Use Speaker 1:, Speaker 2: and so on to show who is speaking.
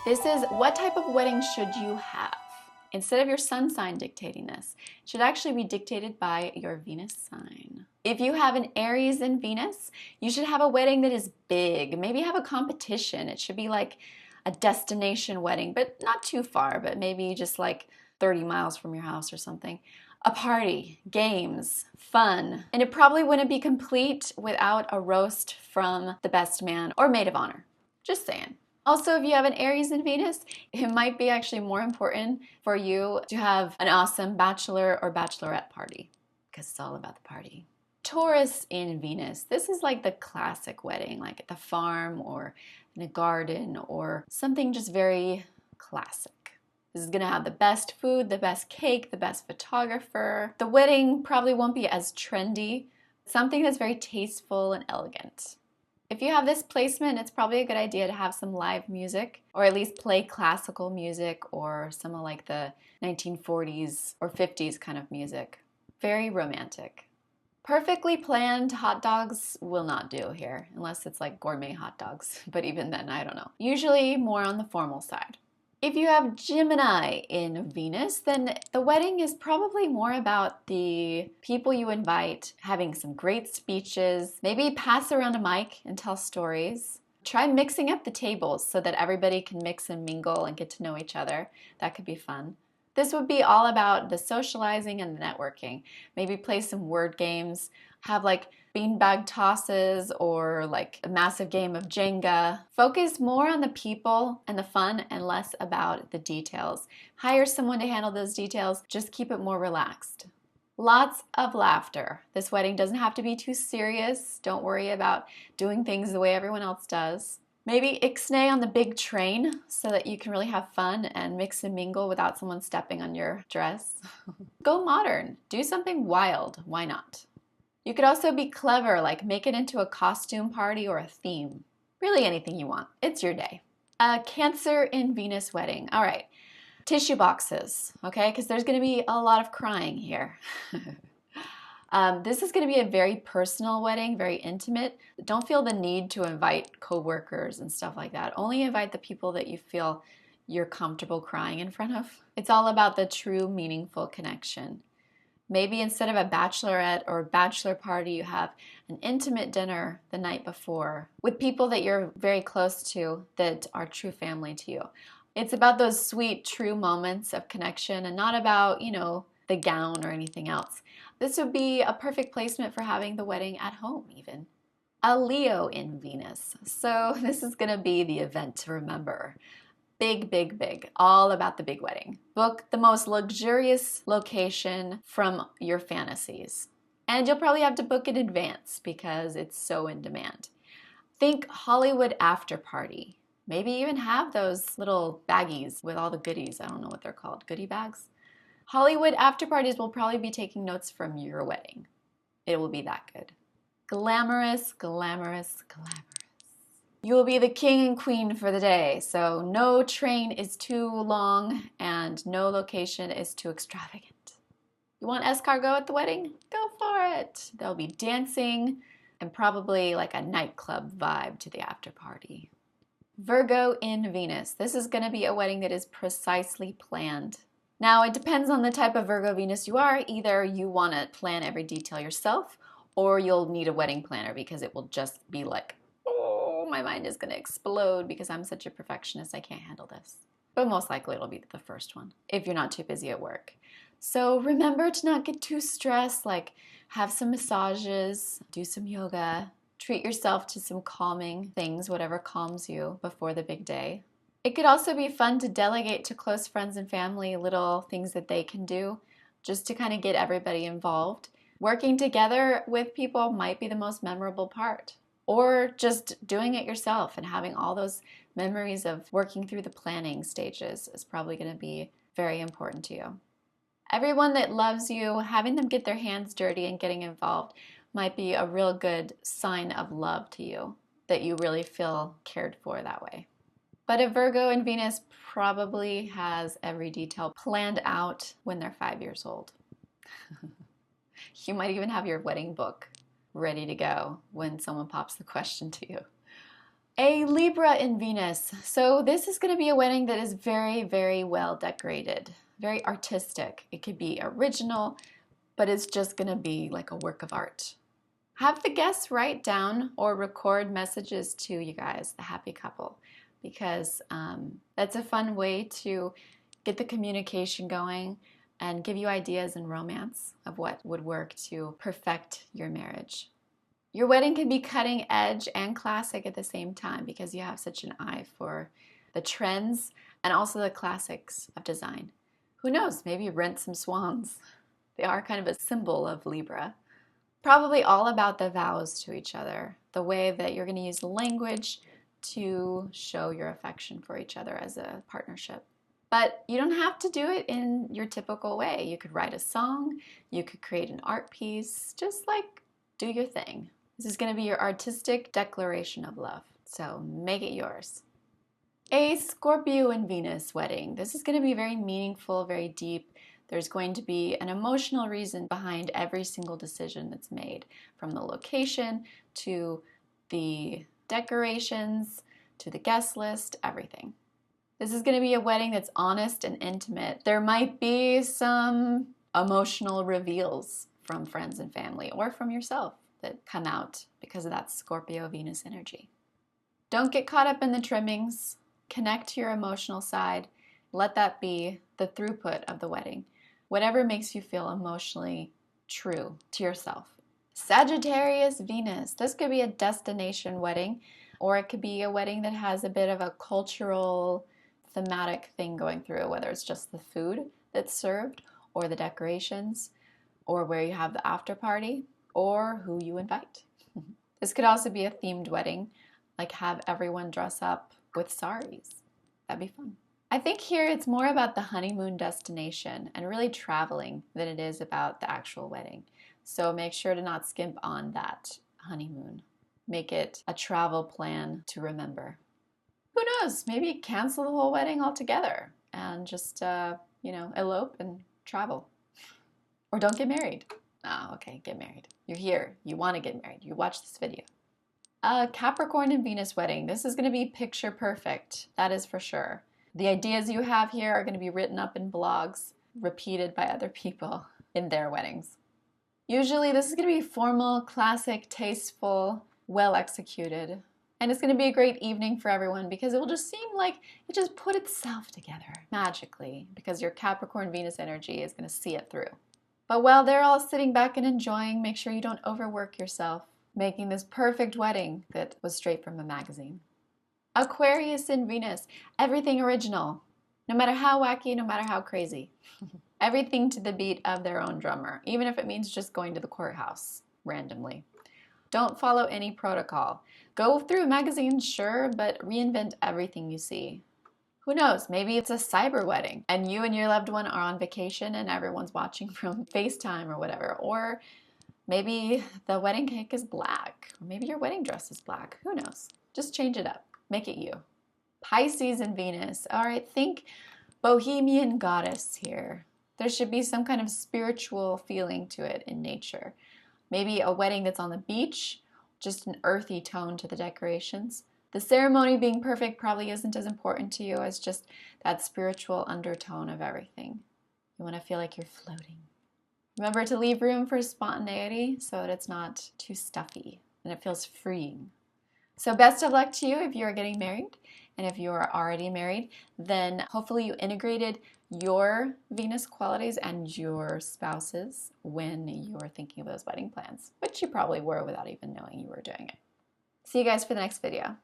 Speaker 1: This is what type of wedding should you have? Instead of your sun sign dictating this, it should actually be dictated by your Venus sign. If you have an Aries in Venus, you should have a wedding that is big. Maybe have a competition. It should be like a destination wedding, but not too far, but maybe just like 30 miles from your house or something. A party, games, fun. And it probably wouldn't be complete without a roast from the best man or maid of honor. Just saying. Also, if you have an Aries in Venus, it might be actually more important for you to have an awesome bachelor or bachelorette party because it's all about the party. Taurus in Venus, this is like the classic wedding, like at the farm or in a garden or something just very classic. This is gonna have the best food, the best cake, the best photographer. The wedding probably won't be as trendy, something that's very tasteful and elegant. If you have this placement, it's probably a good idea to have some live music or at least play classical music or some of like the 1940s or 50s kind of music. Very romantic. Perfectly planned hot dogs will not do here unless it's like gourmet hot dogs, but even then, I don't know. Usually more on the formal side. If you have Gemini in Venus, then the wedding is probably more about the people you invite, having some great speeches, maybe pass around a mic and tell stories. Try mixing up the tables so that everybody can mix and mingle and get to know each other. That could be fun. This would be all about the socializing and the networking. Maybe play some word games, have like beanbag tosses or like a massive game of Jenga. Focus more on the people and the fun and less about the details. Hire someone to handle those details. Just keep it more relaxed. Lots of laughter. This wedding doesn't have to be too serious. Don't worry about doing things the way everyone else does. Maybe ixnay on the big train so that you can really have fun and mix and mingle without someone stepping on your dress. Go modern. Do something wild. Why not? You could also be clever, like make it into a costume party or a theme. Really anything you want. It's your day. A Cancer in Venus wedding. All right. Tissue boxes, okay? Because there's going to be a lot of crying here. This is going to be a very personal wedding, very intimate. Don't feel the need to invite coworkers and stuff like that. Only invite the people that you feel you're comfortable crying in front of. It's all about the true, meaningful connection. Maybe instead of a bachelorette or bachelor party, you have an intimate dinner the night before with people that you're very close to that are true family to you. It's about those sweet, true moments of connection and not about, the gown or anything else. This would be a perfect placement for having the wedding at home even. A Leo in Venus. So this is going to be the event to remember. Big, big, big. All about the big wedding. Book the most luxurious location from your fantasies. And you'll probably have to book in advance because it's so in demand. Think Hollywood after party. Maybe even have those little baggies with all the goodies. I don't know what they're called. Goodie bags? Hollywood after parties will probably be taking notes from your wedding. It will be that good. Glamorous, glamorous, glamorous. You will be the king and queen for the day, so no train is too long and no location is too extravagant. You want escargot at the wedding? Go for it. There'll be dancing and probably like a nightclub vibe to the after party. Virgo in Venus. This is going to be a wedding that is precisely planned. Now, it depends on the type of Virgo Venus you are. Either you want to plan every detail yourself or you'll need a wedding planner because it will just be like, my mind is going to explode because I'm such a perfectionist, I can't handle this. But most likely it'll be the first one if you're not too busy at work. So remember to not get too stressed, like have some massages, do some yoga, treat yourself to some calming things, whatever calms you before the big day. It could also be fun to delegate to close friends and family little things that they can do just to kind of get everybody involved. Working together with people might be the most memorable part. Or just doing it yourself and having all those memories of working through the planning stages is probably going to be very important to you. Everyone that loves you, having them get their hands dirty and getting involved might be a real good sign of love to you, that you really feel cared for that way. But a Virgo in Venus probably has every detail planned out when they're 5 years old. You might even have your wedding book ready to go when someone pops the question to you. A Libra in Venus. So this is going to be a wedding that is very, very well decorated, very artistic. It could be original, but it's just going to be like a work of art. Have the guests write down or record messages to you guys, the happy couple, because that's a fun way to get the communication going and give you ideas and romance of what would work to perfect your marriage. Your wedding can be cutting edge and classic at the same time because you have such an eye for the trends and also the classics of design. Who knows, maybe rent some swans. They are kind of a symbol of Libra. Probably all about the vows to each other, the way that you're going to use language to show your affection for each other as a partnership. But you don't have to do it in your typical way. You could write a song, you could create an art piece, just like do your thing. This is going to be your artistic declaration of love, so make it yours. A Scorpio and Venus wedding. This is going to be very meaningful, very deep. There's going to be an emotional reason behind every single decision that's made, from the location to the decorations to the guest list, everything. This is going to be a wedding that's honest and intimate. There might be some emotional reveals from friends and family or from yourself that come out because of that Scorpio Venus energy. Don't get caught up in the trimmings. Connect to your emotional side. Let that be the throughput of the wedding. Whatever makes you feel emotionally true to yourself. Sagittarius Venus. This could be a destination wedding, or it could be a wedding that has a bit of a cultural, thematic thing going through, whether it's just the food that's served, or the decorations, or where you have the after party, or who you invite. This could also be a themed wedding, like have everyone dress up with saris. That'd be fun. I think here it's more about the honeymoon destination and really traveling than it is about the actual wedding. So make sure to not skimp on that honeymoon. Make it a travel plan to remember. Who knows? Maybe cancel the whole wedding altogether and just, elope and travel. Or don't get married. Oh, okay, get married. You're here. You want to get married. You watch this video. Capricorn and Venus wedding. This is going to be picture perfect. That is for sure. The ideas you have here are going to be written up in blogs, repeated by other people in their weddings. Usually this is going to be formal, classic, tasteful, well executed. And it's going to be a great evening for everyone because it will just seem like it just put itself together magically because your Capricorn Venus energy is going to see it through. But while they're all sitting back and enjoying, make sure you don't overwork yourself, making this perfect wedding that was straight from a magazine. Aquarius and Venus, everything original, no matter how wacky, no matter how crazy. Everything to the beat of their own drummer, even if it means just going to the courthouse randomly. Don't follow any protocol. Go through magazines, sure, but reinvent everything you see. Who knows, maybe it's a cyber wedding and you and your loved one are on vacation and everyone's watching from FaceTime or whatever. Or maybe the wedding cake is black. Or maybe your wedding dress is black. Who knows? Just change it up. Make it you. Pisces and Venus. All right, think bohemian goddess here. There should be some kind of spiritual feeling to it in nature. Maybe a wedding that's on the beach, just an earthy tone to the decorations. The ceremony being perfect probably isn't as important to you as just that spiritual undertone of everything. You want to feel like you're floating. Remember to leave room for spontaneity so that it's not too stuffy and it feels freeing. So best of luck to you if you're getting married. And if you're already married, then hopefully you integrated your Venus qualities and your spouse's when you're thinking of those wedding plans, which you probably were without even knowing you were doing it. See you guys for the next video.